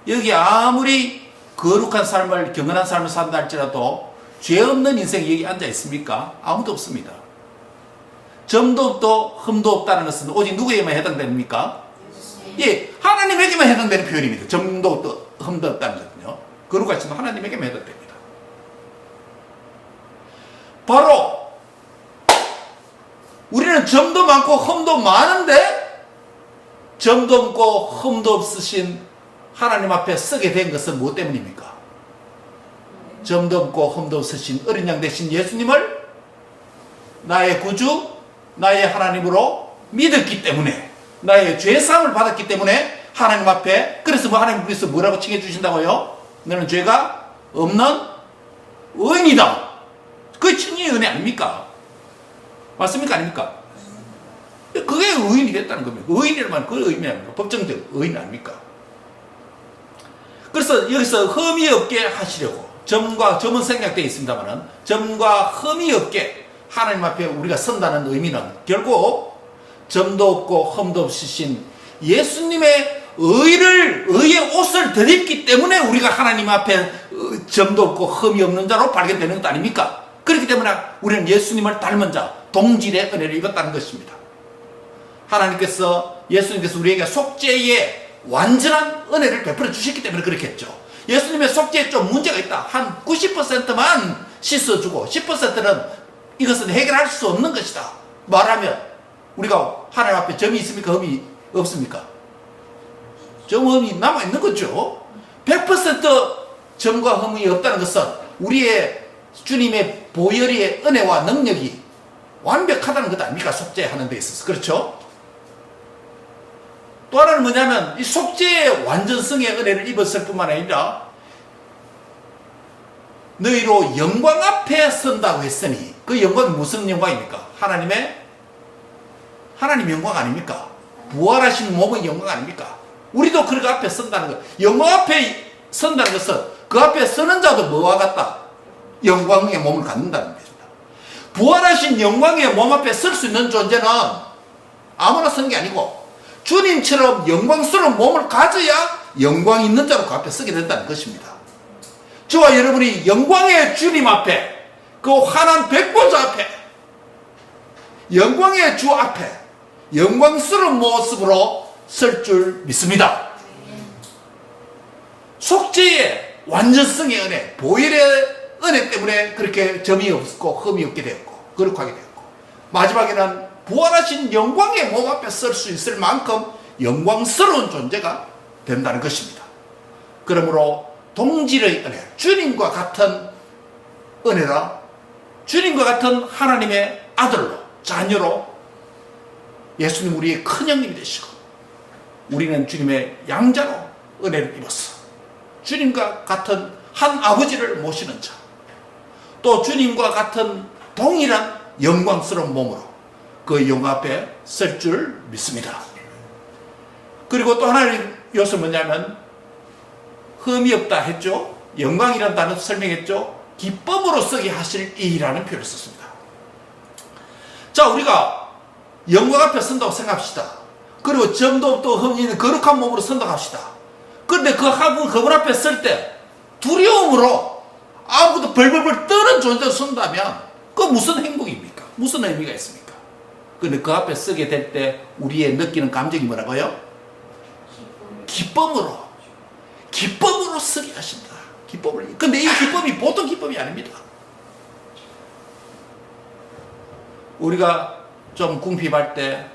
여기 아무리 거룩한 삶을 경건한 삶을 산다 할지라도 죄 없는 인생이 여기 앉아 있습니까? 아무도 없습니다. 점도 없고 흠도 없다는 것은 오직 누구에게만 해당됩니까? 예, 하나님에게만 해당되는 표현입니다. 점도 없고 흠도 없다는 것은요. 거룩하신 하나님에게만 해당됩니다. 바로 우리는 점도 많고 흠도 많은데 점도 없고 흠도 없으신 하나님 앞에 서게 된 것은 무엇 때문입니까? 점도 없고 흠도 없으신 어린 양 되신 예수님을 나의 구주, 나의 하나님으로 믿었기 때문에, 나의 죄사함을 받았기 때문에 하나님 앞에, 그래서 뭐 하나님께서 뭐라고 칭해 주신다고요? 너는 죄가 없는 의인이다. 그게 칭의의 은혜 아닙니까? 맞습니까? 아닙니까? 그게 의인이 됐다는 겁니다. 의인이라는 말은 그 의미 아닙니까? 법정적 의인 아닙니까? 그래서 여기서 흠이 없게 하시려고, 점은 생략되어 있습니다만은 점과 흠이 없게 하나님 앞에 우리가 선다는 의미는 결국 점도 없고 흠도 없으신 예수님의 의의 옷을 덧입기 때문에 우리가 하나님 앞에 점도 없고 흠이 없는 자로 발견되는 것 아닙니까? 그렇기 때문에 우리는 예수님을 닮은 자, 동질의 은혜를 입었다는 것입니다. 하나님께서, 예수님께서 우리에게 속죄의 완전한 은혜를 베풀어 주셨기 때문에 그렇겠죠. 예수님의 속죄에 좀 문제가 있다. 한 90%만 씻어주고 10%는 이것은 해결할 수 없는 것이다. 말하면 우리가 하나님 앞에 점이 있습니까? 흠이 없습니까? 흠이 남아있는 거죠. 100% 점과 흠이 없다는 것은 우리의 주님의 보혈의 은혜와 능력이 완벽하다는 것 아닙니까? 속죄하는 데 있어서. 그렇죠? 또 하나는 뭐냐면 이 속죄의 완전성의 은혜를 입었을 뿐만 아니라 너희로 영광 앞에 선다고 했으니 그 영광이 무슨 영광입니까? 하나님 영광 아닙니까? 부활하신 몸의 영광 아닙니까? 우리도 그 앞에 선다는 것. 영광 앞에 선다는 것은 그 앞에 서는 자도 뭐와 같다? 영광의 몸을 갖는다는 것입니다. 부활하신 영광의 몸 앞에 설 수 있는 존재는 아무나 서는 게 아니고 주님처럼 영광스러운 몸을 가져야 영광 있는 자로 그 앞에 서게 된다는 것입니다. 저와 여러분이 영광의 주님 앞에, 그 환한 백보자 앞에, 영광의 주 앞에 영광스러운 모습으로 설 줄 믿습니다. 속죄의 완전성의 은혜, 보혈의 은혜 때문에 그렇게 점이 없고 흠이 없게 되었고 거룩하게 되었고, 마지막에는 부활하신 영광의 몸 앞에 설 수 있을 만큼 영광스러운 존재가 된다는 것입니다. 그러므로 동질의 은혜, 주님과 같은 은혜라, 주님과 같은 하나님의 아들로, 자녀로 예수님 우리의 큰 형님이 되시고, 우리는 주님의 양자로 은혜를 입었어. 주님과 같은 한 아버지를 모시는 자, 또 주님과 같은 동일한 영광스러운 몸으로 그 영광 앞에 설 줄 믿습니다. 그리고 또 하나의 요소 뭐냐면, 흠이 없다 했죠. 영광이라는 단어 설명했죠. 기쁨으로 쓰게 하실 이라는 표현을 썼습니다. 자, 우리가 영광 앞에 선다고 생각합시다. 그리고 점도 없고 흠이 있는 거룩한 몸으로 선다고 합시다. 그런데 그분 앞에 설 때 두려움으로 아무것도 벌벌벌 떠는 존재로 선다면 그 무슨 행복입니까? 무슨 의미가 있습니까? 그런데 그 앞에 서게 될 때 우리의 느끼는 감정이 뭐라고요? 기쁨으로 서게 하신다. 기쁨을. 근데 이 기쁨이 보통 기쁨이 아닙니다. 우리가 좀 궁핍할 때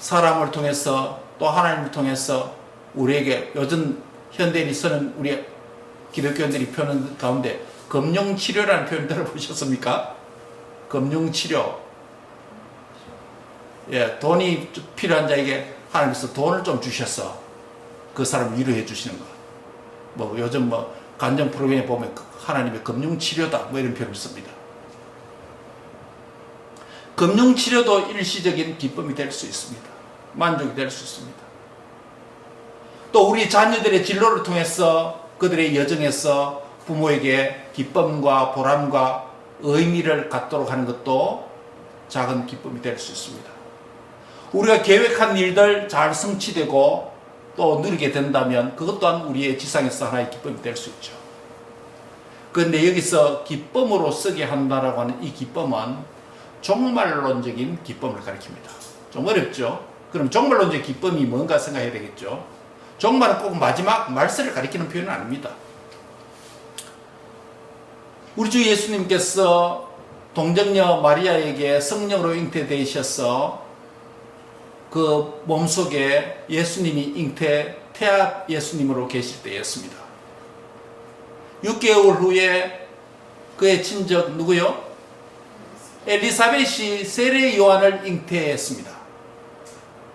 사람을 통해서 또 하나님을 통해서 우리에게 요즘 현대인이 쓰는 우리 기독교인들이 표현 가운데 금융치료라는 표현 들어보셨습니까? 금융치료. 예, 돈이 필요한 자에게 하나님께서 돈을 좀 주셔서 그 사람을 위로해 주시는 것. 뭐 요즘 뭐 간정 프로그램에 보면 하나님의 금융치료다 뭐 이런 표현을 씁니다. 금융치료도 일시적인 기쁨이 될 수 있습니다. 만족이 될 수 있습니다. 또 우리 자녀들의 진로를 통해서 그들의 여정에서 부모에게 기쁨과 보람과 의미를 갖도록 하는 것도 작은 기쁨이 될 수 있습니다. 우리가 계획한 일들 잘 성취되고 또 누리게 된다면 그것 또한 우리의 지상에서 하나의 기쁨이 될 수 있죠. 그런데 여기서 기쁨으로 쓰게 한다라고 하는 이 기쁨은 종말론적인 기쁨을 가리킵니다. 좀 어렵죠? 그럼 종말론적인 기쁨이 뭔가 생각해야 되겠죠? 종말은 꼭 마지막 말세를 가리키는 표현은 아닙니다. 우리 주 예수님께서 동정녀 마리아에게 성령으로 잉태되셔서 그 몸속에 예수님이 태아 예수님으로 계실 때였습니다. 6개월 후에 그의 친척 누구요? 엘리사벳이 세례 요한을 잉태했습니다.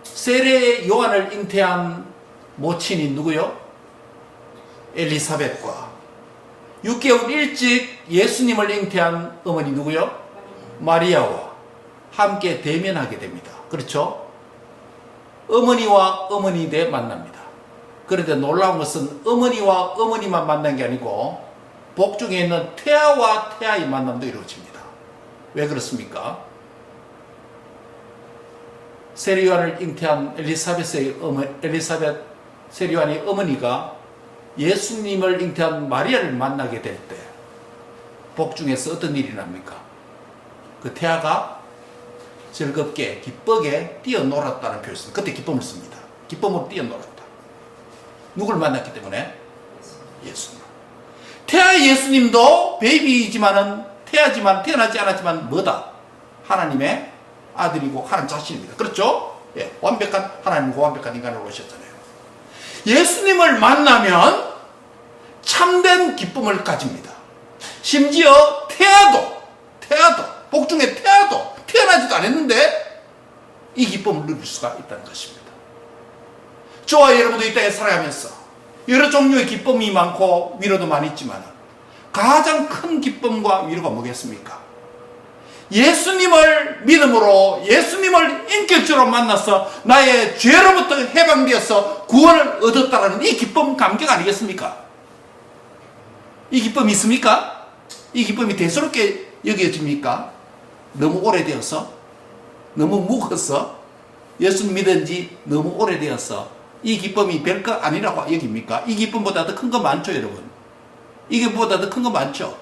세례 요한을 잉태한 모친이 누구요? 엘리사벳과 6개월 일찍 예수님을 잉태한 어머니 누구요? 마리아와 함께 대면하게 됩니다. 그렇죠? 어머니와 어머니대 만납니다. 그런데 놀라운 것은 어머니와 어머니만 만난 게 아니고 복중에 있는 태아와 태아의 만남도 이루어집니다. 왜 그렇습니까? 세례요한을 잉태한 엘리사벳 세례요한의 어머니가 예수님을 잉태한 마리아를 만나게 될 때 복중에서 어떤 일이 납니까? 그 태아가 즐겁게 기쁘게 뛰어놀았다는 표현을 씁니다. 그때 기쁨을 씁니다. 기쁨으로 뛰어놀았다. 누구를 만났기 때문에? 예수님. 태아 예수님도 베이비이지만은 태어나지 않았지만 뭐다? 하나님의 아들이고 하나님 자신입니다. 그렇죠? 예, 완벽한 하나님과 완벽한 인간으로 오셨잖아요. 예수님을 만나면 참된 기쁨을 가집니다. 심지어 태아도 복중의 태아도 태어나지도 않았는데 이 기쁨을 누릴 수가 있다는 것입니다. 저와 여러분도 이 땅에 살아가면서 여러 종류의 기쁨이 많고 위로도 많이 있지만 가장 큰 기쁨과 위로가 뭐겠습니까? 예수님을 믿음으로 예수님을 인격적으로 만나서 나의 죄로부터 해방되어서 구원을 얻었다는 이 기쁨 감격 아니겠습니까? 이 기쁨이 있습니까? 이 기쁨이 대수롭게 여겨집니까? 너무 오래되어서? 너무 묵어서? 예수님 믿은 지 너무 오래되어서 이 기쁨이 별거 아니라고 여깁니까? 이 기쁨보다 더 큰 거 많죠, 여러분? 이 기쁨보다 더 큰 거 많죠?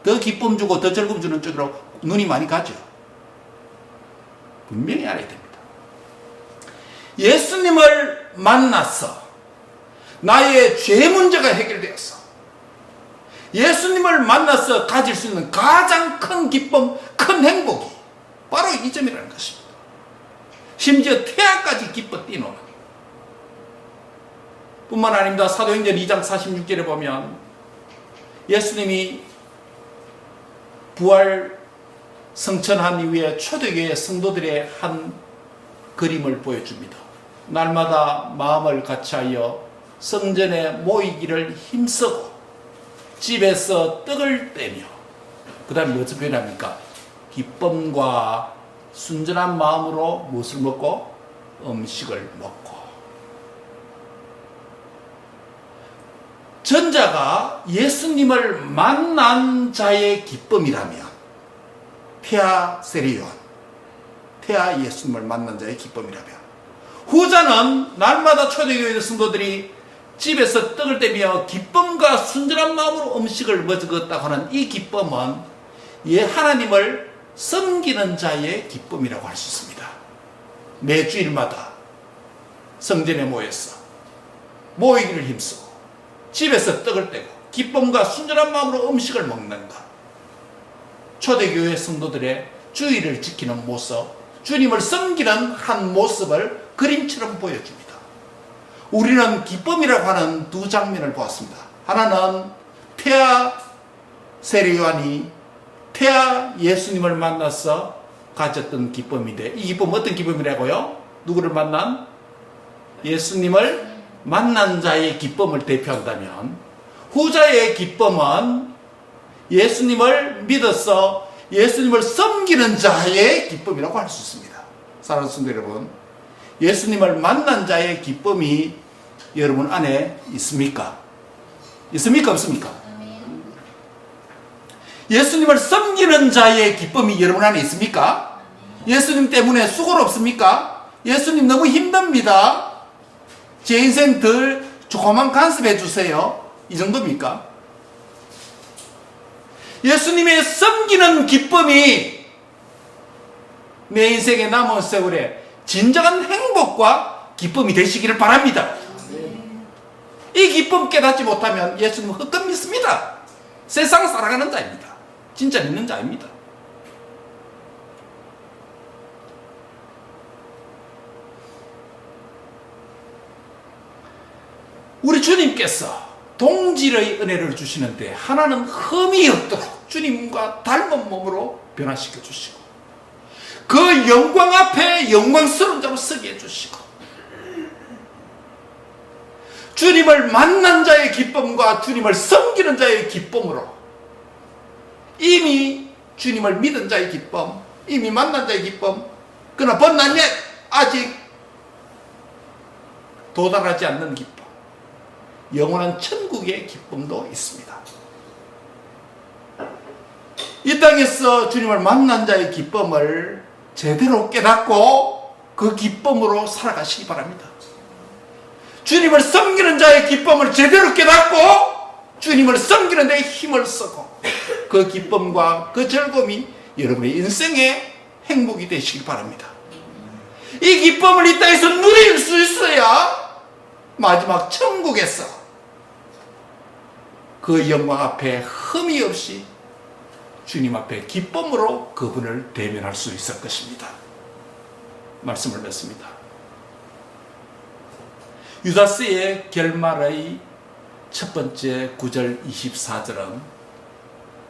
더 기쁨 주고 더 즐거움 주는 쪽으로 눈이 많이 가죠. 분명히 알아야 됩니다. 예수님을 만나서 나의 죄 문제가 해결되었어. 예수님을 만나서 가질 수 있는 가장 큰 기쁨, 큰 행복이 바로 이 점이라는 것입니다. 심지어 태아까지 기뻐 뛰노는 뿐만 아닙니다. 사도행전 2장 46절에 보면 예수님이 부활 성천한 이후에 초대교회 성도들의 한 그림을 보여줍니다. 날마다 마음을 같이하여 성전에 모이기를 힘쓰고 집에서 떡을 떼며, 그 다음에 무엇을 표현합니까? 기쁨과 순전한 마음으로 무엇을 먹고? 음식을 먹고. 전자가 예수님을 만난 자의 기쁨이라면 태아 세례요한, 태아 예수님을 만난 자의 기쁨이라면, 후자는 날마다 초대교회 성도들이 집에서 떡을 떼며 기쁨과 순전한 마음으로 음식을 먹었다고 하는 이 기쁨은 하나님을 섬기는 자의 기쁨이라고 할 수 있습니다. 매주일마다 성전에 모여서 모이기를 힘쓰고 집에서 떡을 떼고 기쁨과 순전한 마음으로 음식을 먹는 것, 초대교회 성도들의 주의를 지키는 모습, 주님을 섬기는 한 모습을 그림처럼 보여줍니다. 우리는 기쁨이라고 하는 두 장면을 보았습니다. 하나는 태아 세례요한이 태아 예수님을 만나서 가졌던 기쁨인데, 이 기쁨은 어떤 기쁨이라고요? 누구를 만난? 예수님을 만난 자의 기쁨을 대표한다면, 후자의 기쁨은 예수님을 믿어서 예수님을 섬기는 자의 기쁨이라고 할 수 있습니다. 사랑하는 성도 여러분, 예수님을 만난 자의 기쁨이 여러분 안에 있습니까? 있습니까? 없습니까? 예수님을 섬기는 자의 기쁨이 여러분 안에 있습니까? 예수님 때문에 수고롭습니까? 예수님 너무 힘듭니다. 제 인생 덜 조금만 간섭해 주세요. 이 정도입니까? 예수님의 섬기는 기쁨이 내 인생의 남은 세월에 진정한 행복과 기쁨이 되시기를 바랍니다. 이 기쁨 깨닫지 못하면 예수님은 헛것 믿습니다. 세상 살아가는 자입니다. 진짜 믿는 자입니다. 우리 주님께서 동질의 은혜를 주시는데 하나는 흠이 없도록 주님과 닮은 몸으로 변화시켜 주시고, 그 영광 앞에 영광스러운 자로 서게 해주시고, 주님을 만난 자의 기쁨과 주님을 섬기는 자의 기쁨으로, 이미 주님을 믿은 자의 기쁨, 이미 만난 자의 기쁨, 그러나 번난 옛 아직 도달하지 않는 기쁨, 영원한 천국의 기쁨도 있습니다. 이 땅에서 주님을 만난 자의 기쁨을 제대로 깨닫고 그 기쁨으로 살아가시기 바랍니다. 주님을 섬기는 자의 기쁨을 제대로 깨닫고 주님을 섬기는 데 힘을 쓰고 그 기쁨과 그 즐거움이 여러분의 인생의 행복이 되시길 바랍니다. 이 기쁨을 이 땅에서 누릴 수 있어야 마지막 천국에서 그 영광 앞에 흠이 없이 주님 앞에 기쁨으로 그분을 대면할 수 있을 것입니다. 말씀을 맺습니다. 유다스의 결말의 첫 번째 9절 24절은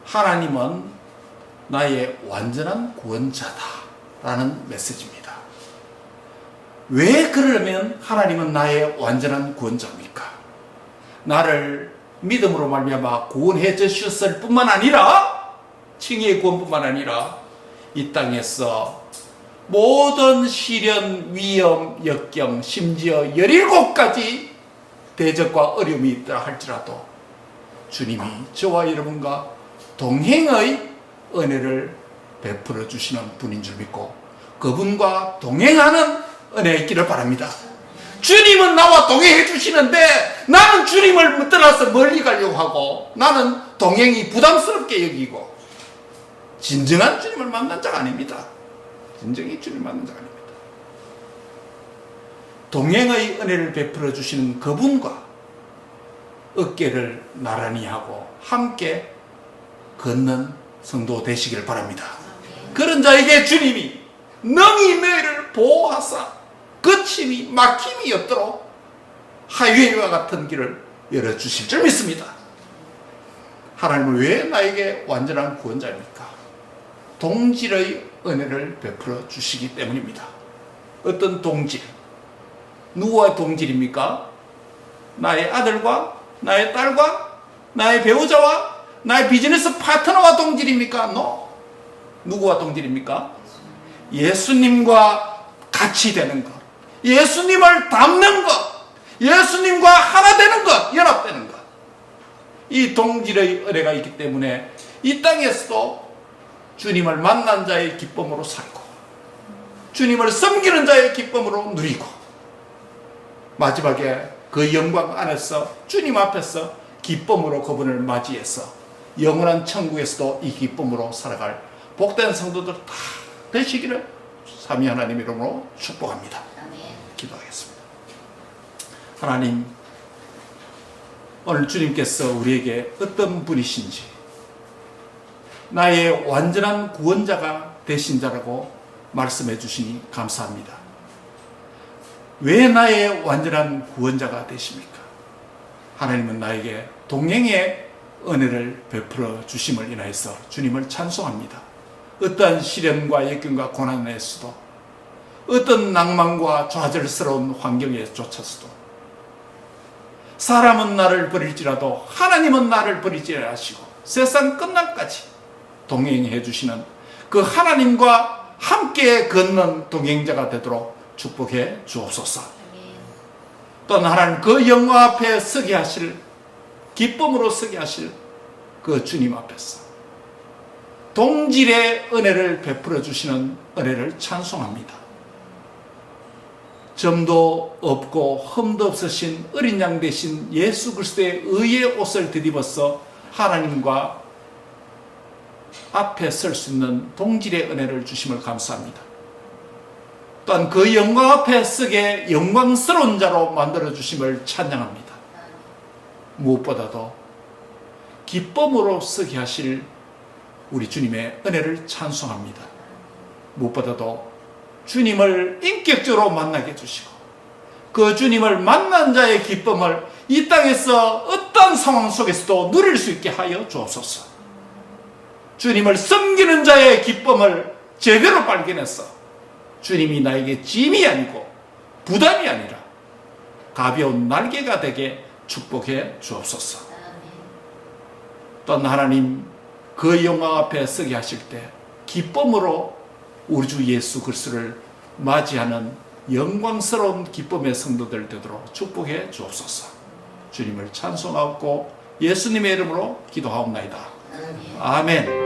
하나님은 나의 완전한 구원자다 라는 메시지입니다. 왜 그러면 하나님은 나의 완전한 구원자입니까? 나를 믿음으로 말미암아 구원해 주셨을 뿐만 아니라, 칭의의 구원뿐만 아니라 이 땅에서 모든 시련, 위험, 역경, 심지어 17가지 대적과 어려움이 있다 할지라도 주님이 저와 여러분과 동행의 은혜를 베풀어 주시는 분인 줄 믿고 그분과 동행하는 은혜가 있기를 바랍니다. 주님은 나와 동행해 주시는데 나는 주님을 떠나서 멀리 가려고 하고 나는 동행이 부담스럽게 여기고 진정한 주님을 만난 자가 아닙니다. 진정히 주님을 만난 자가 아닙니다. 동행의 은혜를 베풀어 주시는 그분과 어깨를 나란히 하고 함께 걷는 성도 되시기를 바랍니다. 그런 자에게 주님이 능히 너희를 보호하사 거침이 막힘이 없도록 하이웨이와 같은 길을 열어주실 줄 믿습니다. 하나님은 왜 나에게 완전한 구원자입니까? 동질의 은혜를 베풀어 주시기 때문입니다. 어떤 동질? 누구와 동질입니까? 나의 아들과 나의 딸과 나의 배우자와 나의 비즈니스 파트너와 동질입니까? No. 누구와 동질입니까? 예수님과 같이 되는 것, 예수님을 닮는 것, 예수님과 하나 되는 것, 연합되는 것. 이 동질의 은혜가 있기 때문에 이 땅에서도 주님을 만난 자의 기쁨으로 살고 주님을 섬기는 자의 기쁨으로 누리고 마지막에 그 영광 안에서 주님 앞에서 기쁨으로 그분을 맞이해서 영원한 천국에서도 이 기쁨으로 살아갈 복된 성도들 다 되시기를 삼위 하나님 이름으로 축복합니다. 기도하겠습니다. 하나님, 오늘 주님께서 우리에게 어떤 분이신지 나의 완전한 구원자가 되신 자라고 말씀해 주시니 감사합니다. 왜 나의 완전한 구원자가 되십니까? 하나님은 나에게 동행의 은혜를 베풀어 주심을 인하여서 주님을 찬송합니다. 어떠한 시련과 역경과 고난에서도 어떤 낭만과 좌절스러운 환경에 쫓아서도 사람은 나를 버릴지라도 하나님은 나를 버리지 아니하시고 세상 끝날까지 동행해 주시는 그 하나님과 함께 걷는 동행자가 되도록 축복해 주옵소서. 또한 하나님 그 영광 앞에 서게 하실 기쁨으로 서게 하실 그 주님 앞에서 동질의 은혜를 베풀어 주시는 은혜를 찬송합니다. 점도 없고 흠도 없으신 어린 양 되신 예수 그리스도의 의의 옷을 뒤집어서 하나님과 앞에 설 수 있는 동질의 은혜를 주심을 감사합니다. 또한 그 영광 앞에 서게 영광스러운 자로 만들어 주심을 찬양합니다. 무엇보다도 기쁨으로 서게 하실 우리 주님의 은혜를 찬송합니다. 무엇보다도 주님을 인격적으로 만나게 해주시고 그 주님을 만난 자의 기쁨을 이 땅에서 어떤 상황 속에서도 누릴 수 있게 하여 주옵소서. 주님을 섬기는 자의 기쁨을 제대로 발견해서 주님이 나에게 짐이 아니고 부담이 아니라 가벼운 날개가 되게 축복해 주옵소서. 또한 하나님 그 영광 앞에 서게 하실 때 기쁨으로 우리 주 예수 그리스도를 맞이하는 영광스러운 기쁨의 성도들 되도록 축복해 주옵소서. 주님을 찬송하고 예수님의 이름으로 기도하옵나이다. 아멘.